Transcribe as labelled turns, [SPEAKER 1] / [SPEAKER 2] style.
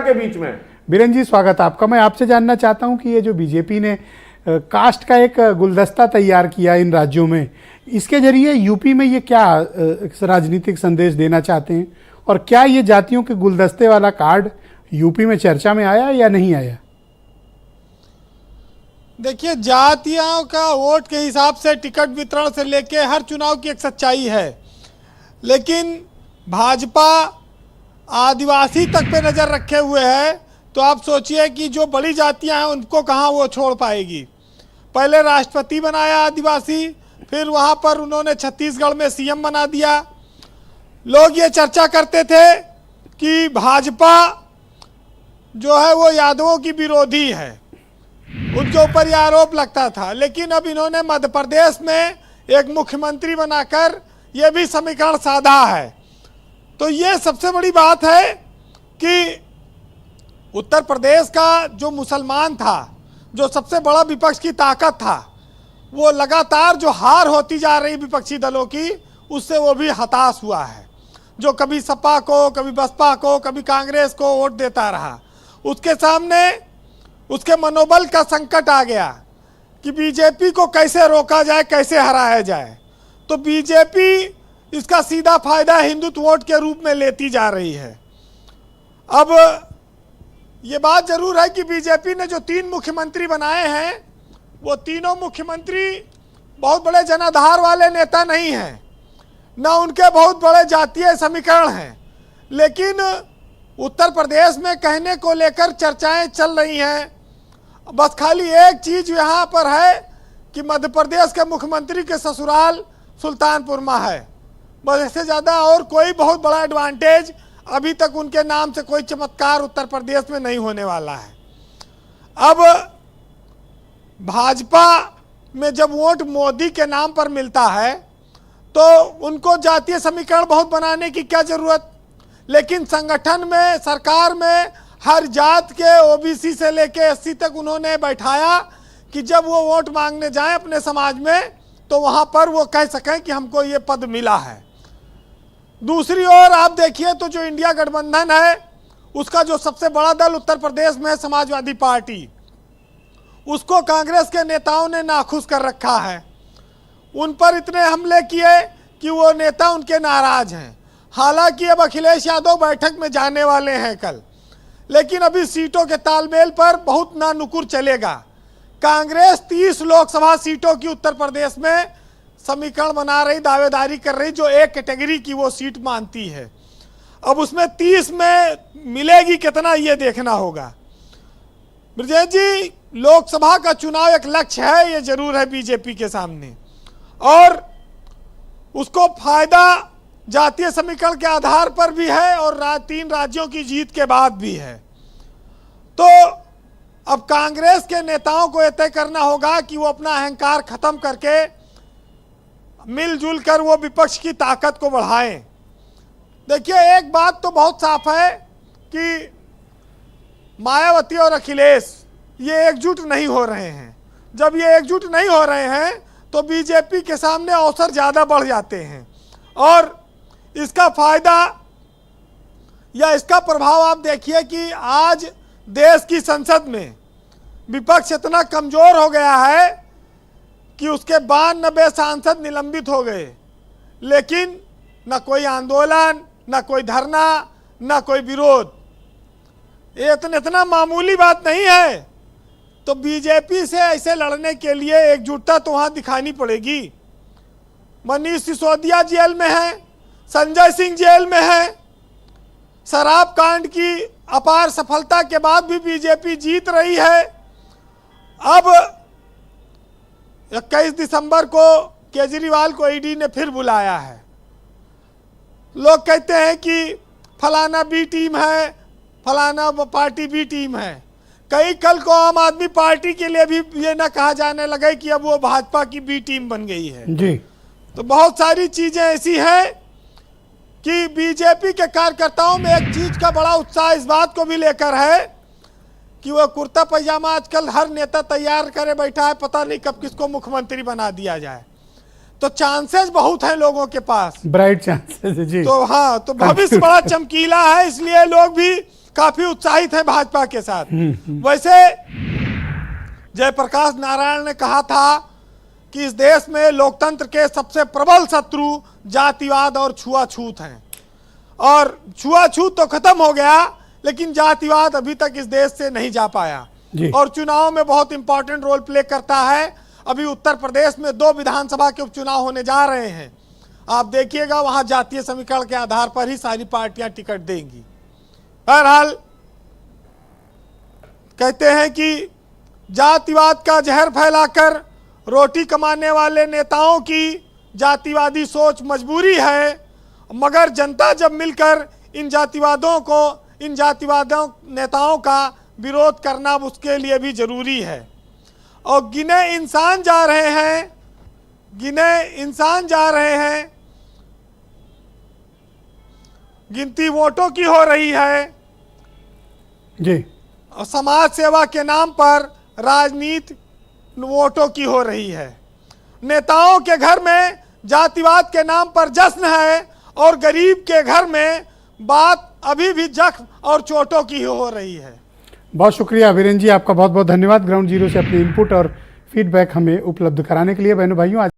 [SPEAKER 1] के बीच में।
[SPEAKER 2] बीरेन जी, स्वागत है आपका। मैं आपसे जानना चाहता हूं कि ये जो बीजेपी ने कास्ट का एक गुलदस्ता तैयार किया इन राज्यों में, इसके जरिए यूपी में ये क्या राजनीतिक संदेश देना चाहते हैं, और क्या ये जातियों के गुलदस्ते वाला कार्ड यूपी में चर्चा में आया या नहीं आया?
[SPEAKER 3] देखिए, जातियों का वोट के हिसाब से टिकट वितरण से लेके हर चुनाव की एक सच्चाई है, लेकिन भाजपा आदिवासी तक पे नज़र रखे हुए है। तो आप सोचिए कि जो बड़ी जातियां हैं उनको कहाँ वो छोड़ पाएगी। पहले राष्ट्रपति बनाया आदिवासी, फिर वहाँ पर उन्होंने छत्तीसगढ़ में सीएम बना दिया। लोग ये चर्चा करते थे कि भाजपा जो है वो यादवों की विरोधी है, उनके ऊपर यह आरोप लगता था। लेकिन अब इन्होंने मध्य प्रदेश में एक मुख्यमंत्री बनाकर यह भी समीकरण साधा है। तो ये सबसे बड़ी बात है कि उत्तर प्रदेश का जो मुसलमान था, जो सबसे बड़ा विपक्ष की ताकत था, वो लगातार जो हार होती जा रही विपक्षी दलों की, उससे वो भी हताश हुआ है। जो कभी सपा को, कभी बसपा को, कभी कांग्रेस को वोट देता रहा, उसके सामने उसके मनोबल का संकट आ गया कि बीजेपी को कैसे रोका जाए, कैसे हराया जाए। तो बीजेपी इसका सीधा फायदा हिंदुत्व वोट के रूप में लेती जा रही है। अब ये बात जरूर है कि बीजेपी ने जो 3 मुख्यमंत्री बनाए हैं, वो तीनों मुख्यमंत्री बहुत बड़े जनाधार वाले नेता नहीं हैं, न उनके बहुत बड़े जातीय समीकरण हैं। लेकिन उत्तर प्रदेश में कहने को लेकर चर्चाएं चल रही हैं। बस खाली एक चीज यहाँ पर है कि मध्य प्रदेश के मुख्यमंत्री के ससुराल सुल्तानपुर में है, बस। इससे ज़्यादा और कोई बहुत बड़ा एडवांटेज अभी तक उनके नाम से कोई चमत्कार उत्तर प्रदेश में नहीं होने वाला है। अब भाजपा में जब वोट मोदी के नाम पर मिलता है तो उनको जातीय समीकरण बहुत बनाने की क्या जरूरत। लेकिन संगठन में, सरकार में हर जात के ओबीसी से लेके एससी तक उन्होंने बैठाया कि जब वो वोट मांगने जाएं अपने समाज में तो वहां पर वो कह सकें कि हमको ये पद मिला है। दूसरी ओर आप देखिए तो जो इंडिया गठबंधन है, उसका जो सबसे बड़ा दल उत्तर प्रदेश में है, समाजवादी पार्टी, उसको कांग्रेस के नेताओं ने नाखुश कर रखा है। उन पर इतने हमले किए कि वो नेता उनके नाराज हैं। हालांकि अब अखिलेश यादव बैठक में जाने वाले हैं कल, लेकिन अभी सीटों के तालमेल पर बहुत ना नुकुर चलेगा। कांग्रेस 30 लोकसभा सीटों की उत्तर प्रदेश में समीकरण बना रही, दावेदारी कर रही, जो एक कैटेगरी की वो सीट मानती है। अब उसमें 30 में मिलेगी कितना, ये देखना होगा। ब्रजेश जी, लोकसभा का चुनाव एक लक्ष्य है, ये जरूर है बीजेपी के सामने, और उसको फायदा जातीय समीकरण के आधार पर भी है और 3 राज्यों की जीत के बाद भी है। तो अब कांग्रेस के नेताओं को यह तय करना होगा कि वो अपना अहंकार खत्म करके मिलजुल कर वो विपक्ष की ताकत को बढ़ाएं। देखिए, एक बात तो बहुत साफ है कि मायावती और अखिलेश ये एकजुट नहीं हो रहे हैं। जब ये एकजुट नहीं हो रहे हैं तो बीजेपी के सामने अवसर ज़्यादा बढ़ जाते हैं, और इसका फायदा या इसका प्रभाव आप देखिए कि आज देश की संसद में विपक्ष इतना कमजोर हो गया है कि उसके 92 सांसद निलंबित हो गए, लेकिन न कोई आंदोलन, न कोई धरना, न कोई विरोध। ये इतना मामूली बात नहीं है। तो बीजेपी से ऐसे लड़ने के लिए एकजुटता तो वहाँ दिखानी पड़ेगी। मनीष सिसोदिया जेल में है, संजय सिंह जेल में है। शराब कांड की अपार सफलता के बाद भी बीजेपी जीत रही है। अब 21 दिसंबर को केजरीवाल को ईडी ने फिर बुलाया है। लोग कहते हैं कि फलाना बी टीम है, फलाना पार्टी बी टीम है। कई कल को आम आदमी पार्टी के लिए भी ये ना कहा जाने लगे कि अब वो भाजपा की बी टीम बन गई है
[SPEAKER 2] जी।
[SPEAKER 3] तो बहुत सारी चीजें ऐसी हैं कि बीजेपी के कार्यकर्ताओं में एक चीज का बड़ा उत्साह इस बात को भी लेकर है कि वह कुर्ता पैजामा आजकल हर नेता तैयार करे बैठा है, पता नहीं कब किसको मुख्यमंत्री बना दिया जाए। तो चांसेस बहुत हैं लोगों के पास,
[SPEAKER 2] ब्राइट चांसेस जी।
[SPEAKER 3] तो हाँ, तो भविष्य बड़ा चमकीला है, इसलिए लोग भी काफी उत्साहित है भाजपा के साथ। वैसे जयप्रकाश नारायण ने कहा था कि इस देश में लोकतंत्र के सबसे प्रबल शत्रु जातिवाद और छुआछूत हैं, और छुआछूत तो खत्म हो गया लेकिन जातिवाद अभी तक इस देश से नहीं जा पाया और चुनाव में बहुत इंपॉर्टेंट रोल प्ले करता है। अभी उत्तर प्रदेश में 2 विधानसभा के उपचुनाव होने जा रहे हैं, आप देखिएगा वहां जातीय समीकरण के आधार पर ही सारी पार्टियां टिकट देंगी। बहरहाल कहते हैं कि जातिवाद का जहर फैलाकर रोटी कमाने वाले नेताओं की जातिवादी सोच मजबूरी है, मगर जनता जब मिलकर इन जातिवादों नेताओं का विरोध करना उसके लिए भी जरूरी है। और गिने इंसान जा रहे हैं, गिनती वोटों की हो रही है
[SPEAKER 2] जी,
[SPEAKER 3] और समाज सेवा के नाम पर राजनीति वोटों की हो रही है। नेताओं के घर में जातिवाद के नाम पर जश्न है और गरीब के घर में बात अभी भी जख्म और चोटों की हो रही है।
[SPEAKER 2] बहुत शुक्रिया वीरेंद्र जी, आपका बहुत बहुत धन्यवाद ग्राउंड जीरो से अपने इनपुट और फीडबैक हमें उपलब्ध कराने के लिए। बहनों भाइयों, आज